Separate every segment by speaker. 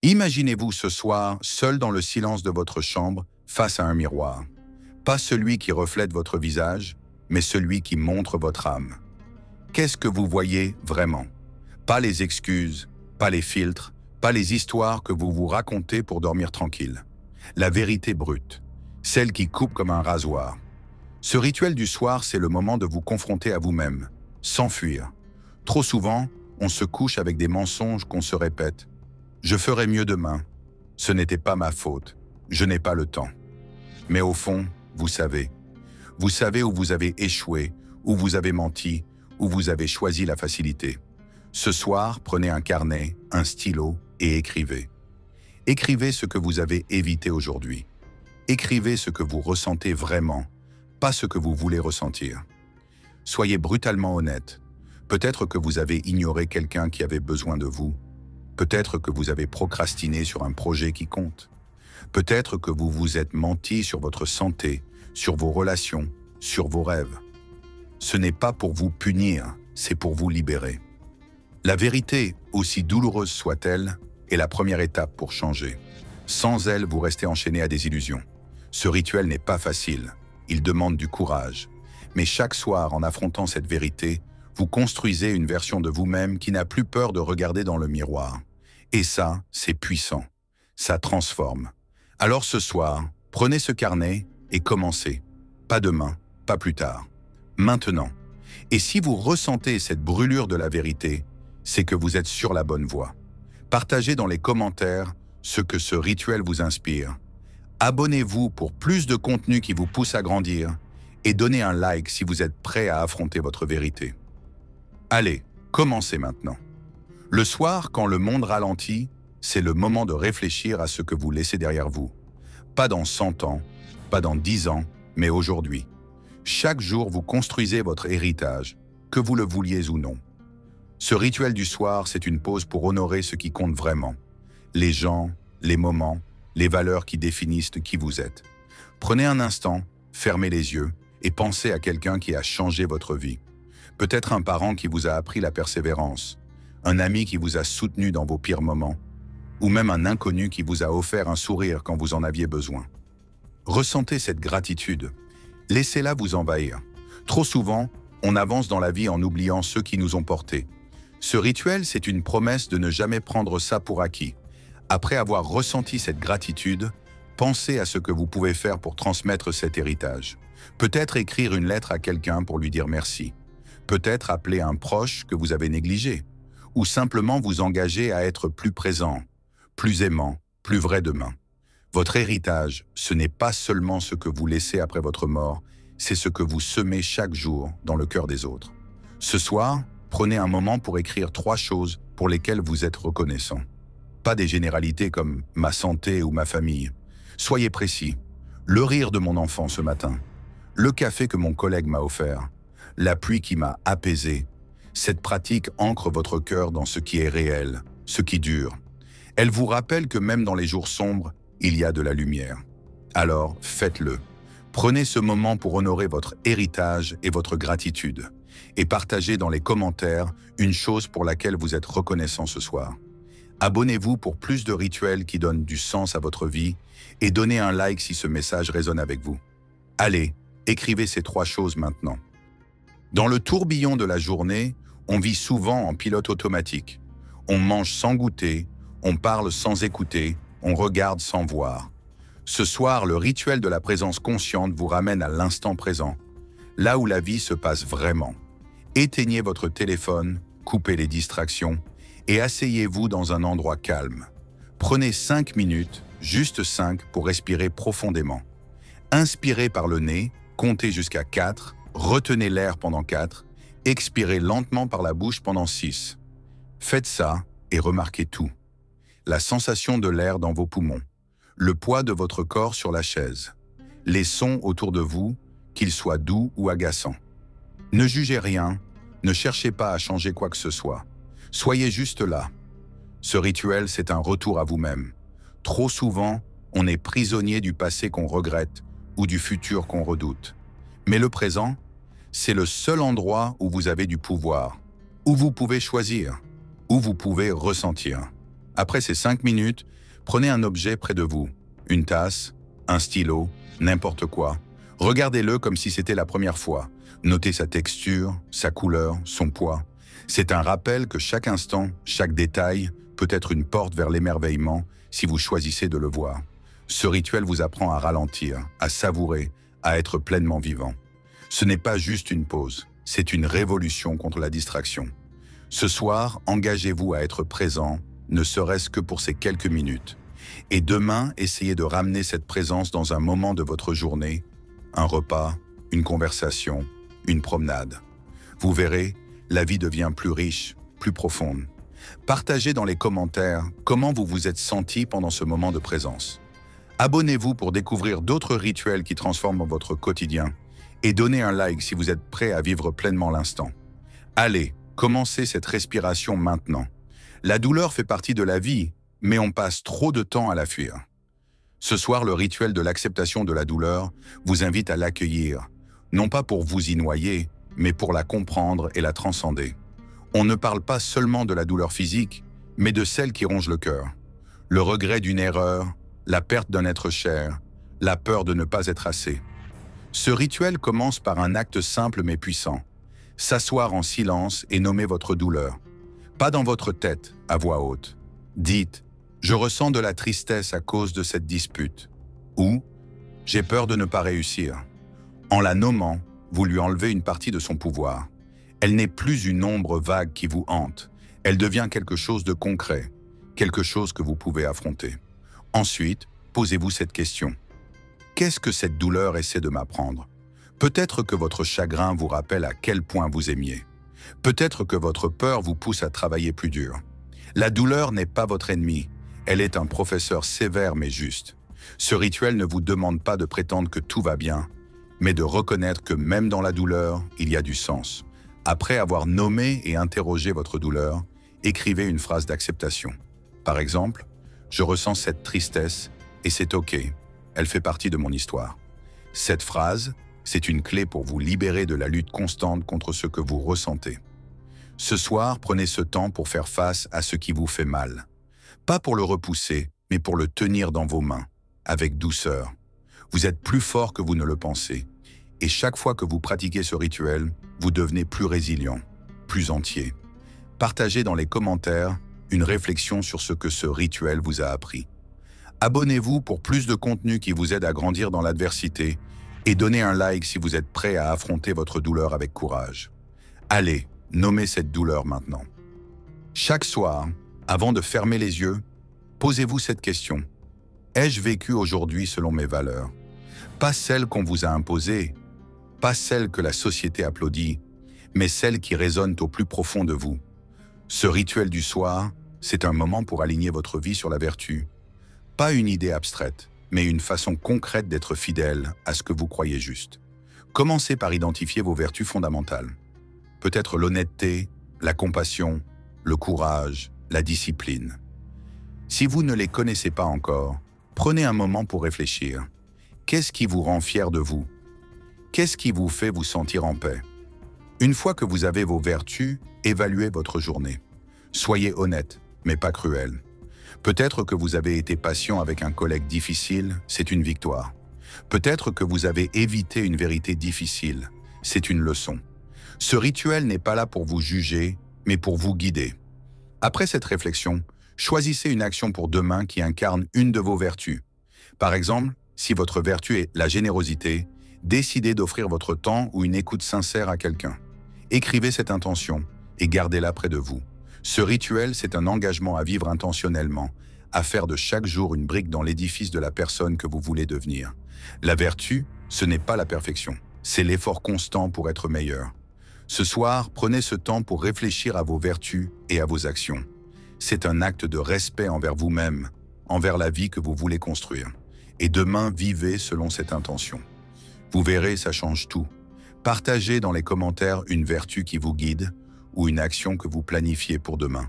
Speaker 1: Imaginez-vous ce soir seul dans le silence de votre chambre face à un miroir. Pas celui qui reflète votre visage, mais celui qui montre votre âme. Qu'est-ce que vous voyez vraiment? Pas les excuses, pas les filtres, pas les histoires que vous vous racontez pour dormir tranquille. La vérité brute, celle qui coupe comme un rasoir. Ce rituel du soir, c'est le moment de vous confronter à vous-même, sans fuir. Trop souvent, on se couche avec des mensonges qu'on se répète. Je ferai mieux demain. Ce n'était pas ma faute. Je n'ai pas le temps. Mais au fond, vous savez. Vous savez où vous avez échoué, où vous avez menti, où vous avez choisi la facilité. Ce soir, prenez un carnet, un stylo et écrivez. Écrivez ce que vous avez évité aujourd'hui. Écrivez ce que vous ressentez vraiment, pas ce que vous voulez ressentir. Soyez brutalement honnête. Peut-être que vous avez ignoré quelqu'un qui avait besoin de vous. Peut-être que vous avez procrastiné sur un projet qui compte. Peut-être que vous vous êtes menti sur votre santé, sur vos relations, sur vos rêves. Ce n'est pas pour vous punir, c'est pour vous libérer. La vérité, aussi douloureuse soit-elle, est la première étape pour changer. Sans elle, vous restez enchaîné à des illusions. Ce rituel n'est pas facile, il demande du courage. Mais chaque soir, en affrontant cette vérité, vous construisez une version de vous-même qui n'a plus peur de regarder dans le miroir. Et ça, c'est puissant. Ça transforme. Alors ce soir, prenez ce carnet et commencez. Pas demain, pas plus tard. Maintenant. Et si vous ressentez cette brûlure de la vérité, c'est que vous êtes sur la bonne voie. Partagez dans les commentaires ce que ce rituel vous inspire. Abonnez-vous pour plus de contenu qui vous pousse à grandir et donnez un like si vous êtes prêt à affronter votre vérité. Allez, commencez maintenant. Le soir, quand le monde ralentit, c'est le moment de réfléchir à ce que vous laissez derrière vous. Pas dans 100 ans, pas dans 10 ans, mais aujourd'hui. Chaque jour, vous construisez votre héritage, que vous le vouliez ou non. Ce rituel du soir, c'est une pause pour honorer ce qui compte vraiment. Les gens, les moments, les valeurs qui définissent qui vous êtes. Prenez un instant, fermez les yeux et pensez à quelqu'un qui a changé votre vie. Peut-être un parent qui vous a appris la persévérance, un ami qui vous a soutenu dans vos pires moments, ou même un inconnu qui vous a offert un sourire quand vous en aviez besoin. Ressentez cette gratitude. Laissez-la vous envahir. Trop souvent, on avance dans la vie en oubliant ceux qui nous ont portés. Ce rituel, c'est une promesse de ne jamais prendre ça pour acquis. Après avoir ressenti cette gratitude, pensez à ce que vous pouvez faire pour transmettre cet héritage. Peut-être écrire une lettre à quelqu'un pour lui dire merci. Peut-être appeler un proche que vous avez négligé. Ou simplement vous engager à être plus présent, plus aimant, plus vrai demain. Votre héritage, ce n'est pas seulement ce que vous laissez après votre mort, c'est ce que vous semez chaque jour dans le cœur des autres. Ce soir, prenez un moment pour écrire 3 choses pour lesquelles vous êtes reconnaissant. Pas des généralités comme « ma santé » ou « ma famille ». Soyez précis. Le rire de mon enfant ce matin. Le café que mon collègue m'a offert. La pluie qui m'a apaisé. Cette pratique ancre votre cœur dans ce qui est réel, ce qui dure. Elle vous rappelle que même dans les jours sombres, il y a de la lumière. Alors, faites-le. Prenez ce moment pour honorer votre héritage et votre gratitude. Et partagez dans les commentaires une chose pour laquelle vous êtes reconnaissant ce soir. Abonnez-vous pour plus de rituels qui donnent du sens à votre vie et donnez un like si ce message résonne avec vous. Allez, écrivez ces 3 choses maintenant. Dans le tourbillon de la journée, on vit souvent en pilote automatique. On mange sans goûter, on parle sans écouter, on regarde sans voir. Ce soir, le rituel de la présence consciente vous ramène à l'instant présent, là où la vie se passe vraiment. Éteignez votre téléphone, coupez les distractions et asseyez-vous dans un endroit calme. Prenez 5 minutes, juste 5, pour respirer profondément. Inspirez par le nez, comptez jusqu'à 4, retenez l'air pendant 4, expirez lentement par la bouche pendant 6. Faites ça et remarquez tout. La sensation de l'air dans vos poumons, le poids de votre corps sur la chaise, les sons autour de vous, qu'ils soient doux ou agaçants. Ne jugez rien, ne cherchez pas à changer quoi que ce soit. Soyez juste là. Ce rituel, c'est un retour à vous-même. Trop souvent, on est prisonnier du passé qu'on regrette ou du futur qu'on redoute. Mais le présent, c'est le seul endroit où vous avez du pouvoir, où vous pouvez choisir, où vous pouvez ressentir. Après ces 5 minutes, prenez un objet près de vous, une tasse, un stylo, n'importe quoi. Regardez-le comme si c'était la première fois. Notez sa texture, sa couleur, son poids. C'est un rappel que chaque instant, chaque détail peut être une porte vers l'émerveillement si vous choisissez de le voir. Ce rituel vous apprend à ralentir, à savourer, à être pleinement vivant. Ce n'est pas juste une pause, c'est une révolution contre la distraction. Ce soir, engagez-vous à être présent, ne serait-ce que pour ces quelques minutes. Et demain, essayez de ramener cette présence dans un moment de votre journée, un repas, une conversation, une promenade. Vous verrez, la vie devient plus riche, plus profonde. Partagez dans les commentaires comment vous vous êtes senti pendant ce moment de présence. Abonnez-vous pour découvrir d'autres rituels qui transforment votre quotidien et donnez un like si vous êtes prêt à vivre pleinement l'instant. Allez, commencez cette respiration maintenant. La douleur fait partie de la vie, mais on passe trop de temps à la fuir. Ce soir, le rituel de l'acceptation de la douleur vous invite à l'accueillir, non pas pour vous y noyer, mais pour la comprendre et la transcender. On ne parle pas seulement de la douleur physique, mais de celle qui ronge le cœur. Le regret d'une erreur, la perte d'un être cher, la peur de ne pas être assez. Ce rituel commence par un acte simple mais puissant. S'asseoir en silence et nommer votre douleur. Pas dans votre tête, à voix haute. Dites « Je ressens de la tristesse à cause de cette dispute » ou « J'ai peur de ne pas réussir ». En la nommant, vous lui enlevez une partie de son pouvoir. Elle n'est plus une ombre vague qui vous hante. Elle devient quelque chose de concret, quelque chose que vous pouvez affronter. Ensuite, posez-vous cette question. Qu'est-ce que cette douleur essaie de m'apprendre? Peut-être que votre chagrin vous rappelle à quel point vous aimiez. Peut-être que votre peur vous pousse à travailler plus dur. La douleur n'est pas votre ennemi. Elle est un professeur sévère mais juste. Ce rituel ne vous demande pas de prétendre que tout va bien, mais de reconnaître que même dans la douleur, il y a du sens. Après avoir nommé et interrogé votre douleur, écrivez une phrase d'acceptation. Par exemple, « Je ressens cette tristesse et c'est OK, elle fait partie de mon histoire ». Cette phrase, c'est une clé pour vous libérer de la lutte constante contre ce que vous ressentez. Ce soir, prenez ce temps pour faire face à ce qui vous fait mal. Pas pour le repousser, mais pour le tenir dans vos mains, avec douceur. Vous êtes plus fort que vous ne le pensez. Et chaque fois que vous pratiquez ce rituel, vous devenez plus résilient, plus entier. Partagez dans les commentaires une réflexion sur ce que ce rituel vous a appris. Abonnez-vous pour plus de contenu qui vous aide à grandir dans l'adversité et donnez un like si vous êtes prêt à affronter votre douleur avec courage. Allez, nommez cette douleur maintenant. Chaque soir, avant de fermer les yeux, posez-vous cette question. Ai-je vécu aujourd'hui selon mes valeurs? Pas celles qu'on vous a imposées, pas celles que la société applaudit, mais celles qui résonnent au plus profond de vous. Ce rituel du soir, c'est un moment pour aligner votre vie sur la vertu. Pas une idée abstraite, mais une façon concrète d'être fidèle à ce que vous croyez juste. Commencez par identifier vos vertus fondamentales. Peut-être l'honnêteté, la compassion, le courage, la discipline. Si vous ne les connaissez pas encore, prenez un moment pour réfléchir. Qu'est-ce qui vous rend fier de vous? Qu'est-ce qui vous fait vous sentir en paix? Une fois que vous avez vos vertus, évaluez votre journée. Soyez honnête, mais pas cruel. Peut-être que vous avez été patient avec un collègue difficile, c'est une victoire. Peut-être que vous avez évité une vérité difficile, c'est une leçon. Ce rituel n'est pas là pour vous juger, mais pour vous guider. Après cette réflexion, choisissez une action pour demain qui incarne une de vos vertus. Par exemple, si votre vertu est la générosité, décidez d'offrir votre temps ou une écoute sincère à quelqu'un. Écrivez cette intention et gardez-la près de vous. Ce rituel, c'est un engagement à vivre intentionnellement, à faire de chaque jour une brique dans l'édifice de la personne que vous voulez devenir. La vertu, ce n'est pas la perfection, c'est l'effort constant pour être meilleur. Ce soir, prenez ce temps pour réfléchir à vos vertus et à vos actions. C'est un acte de respect envers vous-même, envers la vie que vous voulez construire. Et demain, vivez selon cette intention. Vous verrez, ça change tout. Partagez dans les commentaires une vertu qui vous guide ou une action que vous planifiez pour demain.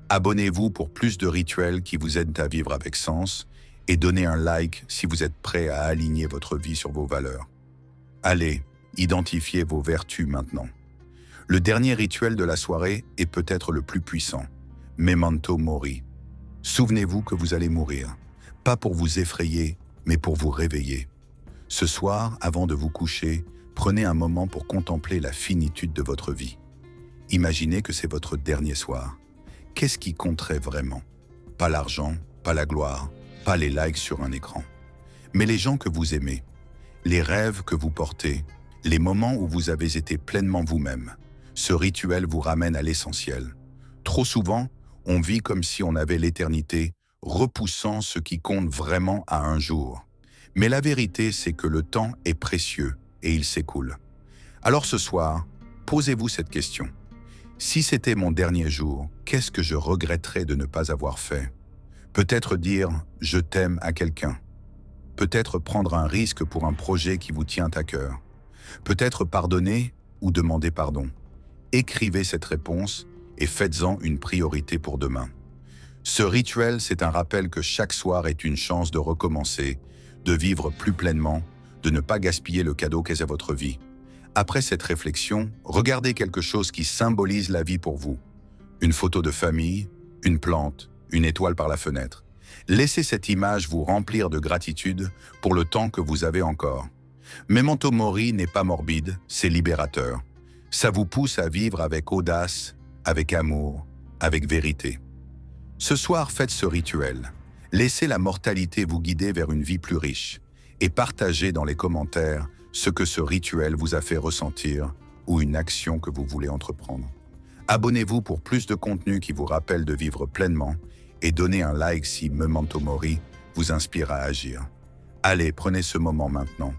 Speaker 1: Abonnez-vous pour plus de rituels qui vous aident à vivre avec sens et donnez un like si vous êtes prêt à aligner votre vie sur vos valeurs. Allez, identifiez vos vertus maintenant. Le dernier rituel de la soirée est peut-être le plus puissant, Memento Mori. Souvenez-vous que vous allez mourir, pas pour vous effrayer, mais pour vous réveiller. Ce soir, avant de vous coucher, prenez un moment pour contempler la finitude de votre vie. Imaginez que c'est votre dernier soir. Qu'est-ce qui compterait vraiment? Pas l'argent, pas la gloire, pas les likes sur un écran. Mais les gens que vous aimez, les rêves que vous portez, les moments où vous avez été pleinement vous-même. Ce rituel vous ramène à l'essentiel. Trop souvent, on vit comme si on avait l'éternité, repoussant ce qui compte vraiment à un jour. Mais la vérité, c'est que le temps est précieux et il s'écoule. Alors ce soir, posez-vous cette question. Si c'était mon dernier jour, qu'est-ce que je regretterais de ne pas avoir fait? Peut-être dire « je t'aime » à quelqu'un. Peut-être prendre un risque pour un projet qui vous tient à cœur. Peut-être pardonner ou demander pardon. Écrivez cette réponse et faites-en une priorité pour demain. Ce rituel, c'est un rappel que chaque soir est une chance de recommencer, de vivre plus pleinement, de ne pas gaspiller le cadeau qu'est votre vie. Après cette réflexion, regardez quelque chose qui symbolise la vie pour vous. Une photo de famille, une plante, une étoile par la fenêtre. Laissez cette image vous remplir de gratitude pour le temps que vous avez encore. Memento Mori n'est pas morbide, c'est libérateur. Ça vous pousse à vivre avec audace, avec amour, avec vérité. Ce soir, faites ce rituel. Laissez la mortalité vous guider vers une vie plus riche et partagez dans les commentaires ce que ce rituel vous a fait ressentir ou une action que vous voulez entreprendre. Abonnez-vous pour plus de contenu qui vous rappelle de vivre pleinement et donnez un like si Memento Mori vous inspire à agir. Allez, prenez ce moment maintenant